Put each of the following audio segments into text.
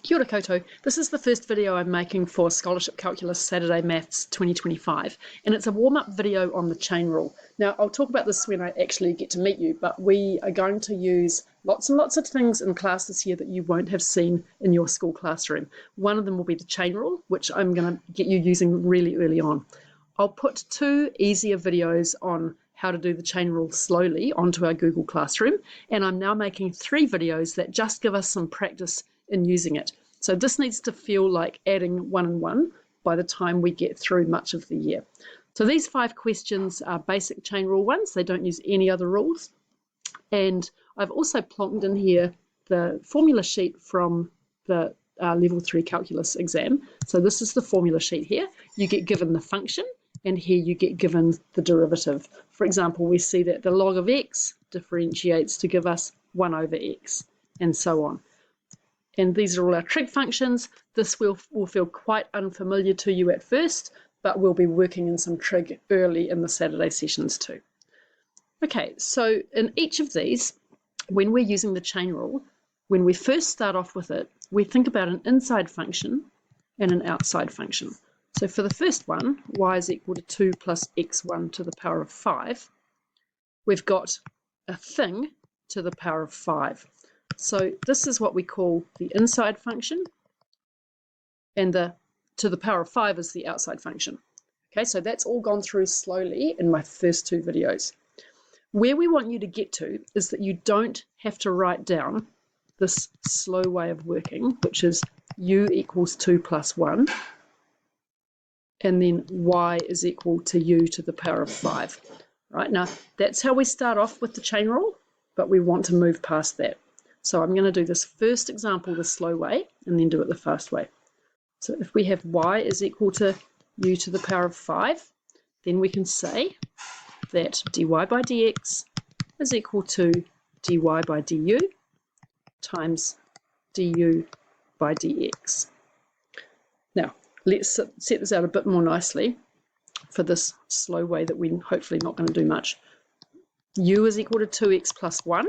Kia ora koutou. This is the first video I'm making for Scholarship Calculus Saturday Maths 2025, and it's a warm-up video on the chain rule. Now, I'll talk about this when I actually get to meet you, but we are going to use lots and lots of things in class this year that you won't have seen in your school classroom. One of them will be the chain rule, which I'm going to get you using really early on. I'll put two easier videos on how to do the chain rule slowly onto our Google Classroom, and I'm now making 3 videos that just give us some practice in using it. So this needs to feel like adding 1 and 1 by the time we get through much of the year. So these 5 questions are basic chain rule ones. They don't use any other rules. And I've also plonked in here the formula sheet from the Level 3 Calculus exam. So this is the formula sheet here. You get given the function, and here you get given the derivative. For example, we see that the log of x differentiates to give us 1 over x, and so on. And these are all our trig functions. This will feel quite unfamiliar to you at first, but we'll be working in some trig early in the Saturday sessions too. Okay, so in each of these, when we're using the chain rule, when we first start off with it, we think about an inside function and an outside function. So for the first one, y is equal to 2 plus x1 to the power of 5, we've got a thing to the power of 5. So this is what we call the inside function, and the to the power of 5 is the outside function. Okay, so that's all gone through slowly in my first 2 videos. Where we want you to get to is that you don't have to write down this slow way of working, which is u equals 2 plus 1, and then y is equal to u to the power of 5. Right, now that's how we start off with the chain rule, but we want to move past that. So I'm going to do this first example the slow way and then do it the fast way. So if we have y is equal to u to the power of 5, then we can say that dy by dx is equal to dy by du times du by dx. Now, let's set this out a bit more nicely for this slow way that we're hopefully not going to do much. U is equal to 2x plus 1.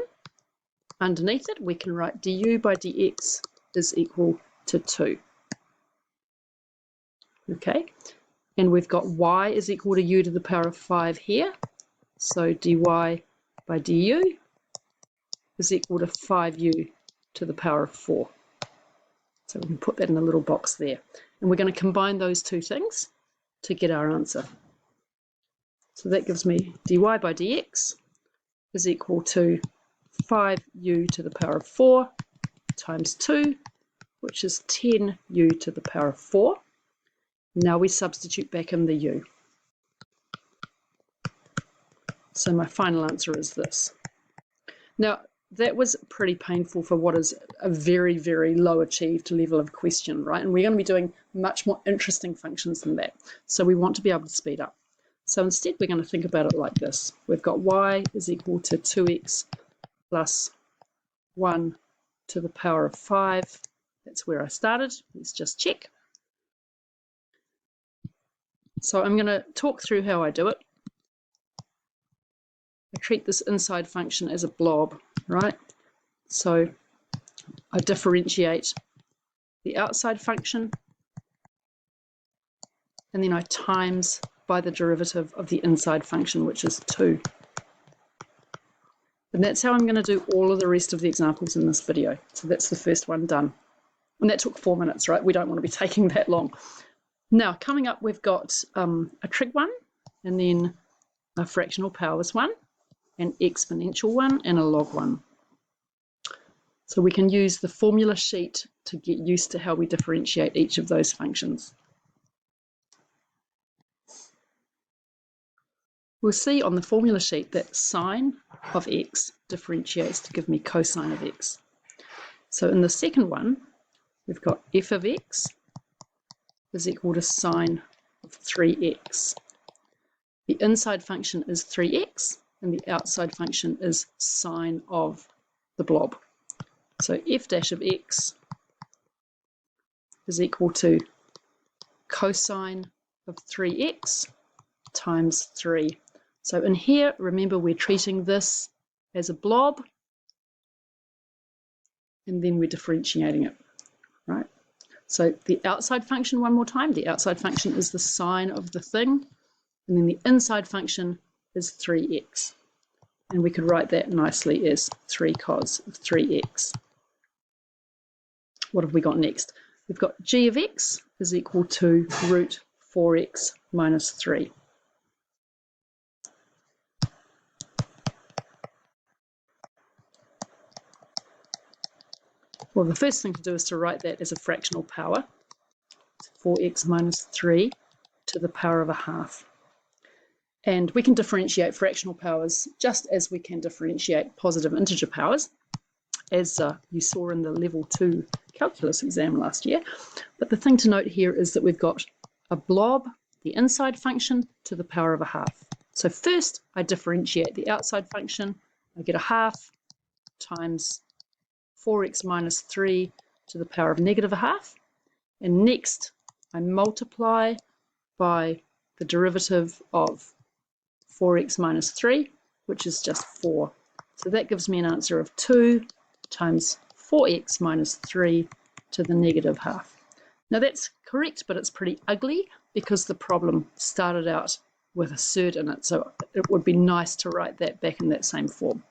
Underneath it, we can write du by dx is equal to 2. Okay, and we've got y is equal to u to the power of 5 here. So dy by du is equal to 5u to the power of 4. So we can put that in a little box there. And we're going to combine those two things to get our answer. So that gives me dy by dx is equal to 5u to the power of 4 times 2, which is 10u to the power of 4. Now we substitute back in the u. So my final answer is this. Now, that was pretty painful for what is a very, very low achieved level of question, right? And we're going to be doing much more interesting functions than that. So we want to be able to speed up. So instead, we're going to think about it like this. We've got y is equal to 2x plus 1 to the power of 5. That's where I started. Let's just check. So I'm going to talk through how I do it. I treat this inside function as a blob, right? So I differentiate the outside function, and then I times by the derivative of the inside function, which is 2. And that's how I'm going to do all of the rest of the examples in this video. So that's the first one done. And that took 4 minutes, right? We don't want to be taking that long. Now, coming up, we've got a trig one, and then a fractional powers one, an exponential one, and a log one. So we can use the formula sheet to get used to how we differentiate each of those functions. We'll see on the formula sheet that sine of x differentiates to give me cosine of x. So in the second one, we've got f of x is equal to sine of 3x. The inside function is 3x, and the outside function is sine of the blob. So f dash of x is equal to cosine of 3x times 3. So in here, remember, we're treating this as a blob, and then we're differentiating it. right? So the outside function, one more time, the outside function is the sine of the thing, and then the inside function is 3x. And we could write that nicely as 3 cos of 3x. What have we got next? We've got g of x is equal to root 4x minus 3. Well, the first thing to do is to write that as a fractional power. 4x minus 3 to the power of a half. And we can differentiate fractional powers just as we can differentiate positive integer powers, as you saw in the level 2 calculus exam last year. But the thing to note here is that we've got a blob, the inside function, to the power of a half. So first I differentiate the outside function. I get a half times 4x minus 3 to the power of negative a half. And next I multiply by the derivative of 4x minus 3, which is just 4. So that gives me an answer of 2 times 4x minus 3 to the negative half. Now that's correct, but it's pretty ugly because the problem started out with a surd in it. So it would be nice to write that back in that same form.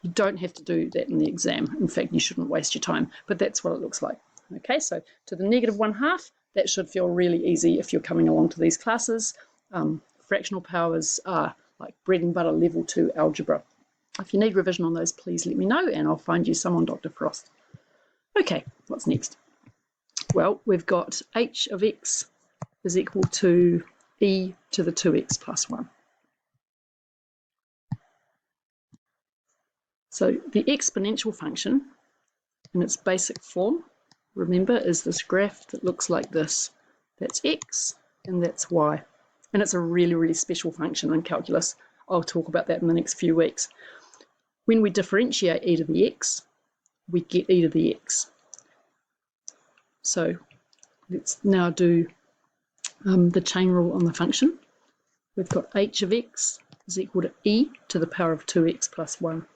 You don't have to do that in the exam. In fact, you shouldn't waste your time, but that's what it looks like. Okay, so to the negative 1/2, that should feel really easy if you're coming along to these classes. Fractional powers are like bread and butter level 2 algebra. If you need revision on those, please let me know and I'll find you some on Dr. Frost. Okay, what's next? Well, we've got h of x is equal to e to the 2x plus 1. So the exponential function in its basic form, remember, is this graph that looks like this. That's x and that's y. And it's a really, really special function in calculus. I'll talk about that in the next few weeks. When we differentiate e to the x, we get e to the x. So let's now do the chain rule on the function. We've got h of x is equal to e to the power of 2x plus 1.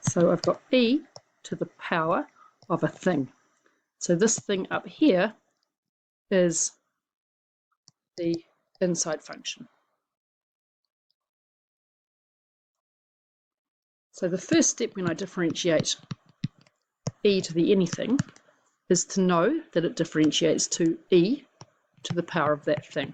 So I've got e to the power of a thing. So this thing up here is the inside function. So the first step when I differentiate e to the anything is to know that it differentiates to e to the power of that thing.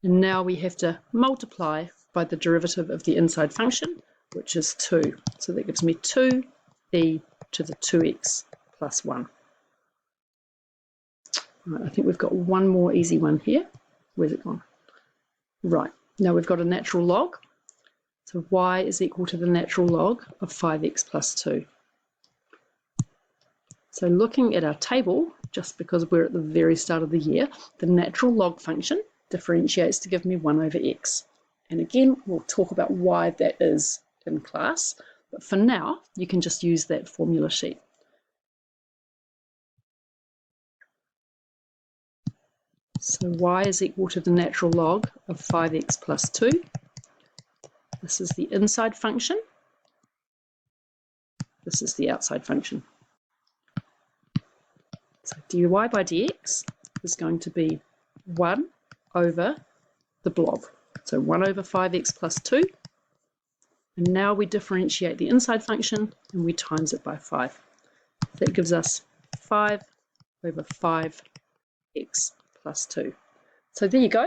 And now we have to multiply by the derivative of the inside function, which is 2. So that gives me 2e to the 2x plus 1. Right, I think we've got one more easy one here. Where's it gone? Right, now we've got a natural log. So y is equal to the natural log of 5x plus 2. So looking at our table, just because we're at the very start of the year, the natural log function differentiates to give me 1 over x. And again, we'll talk about why that is in class, but for now, you can just use that formula sheet. So y is equal to the natural log of 5x plus 2. This is the inside function. This is the outside function. So dy by dx is going to be 1 over the blob. So 1 over 5x plus 2. And now we differentiate the inside function and we times it by 5. That gives us 5 over 5x plus 2. So there you go.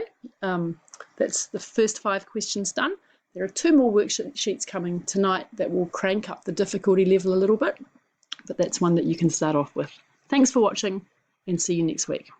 That's the first 5 questions done. There are 2 more worksheets coming tonight that will crank up the difficulty level a little bit, but that's one that you can start off with. Thanks for watching and see you next week.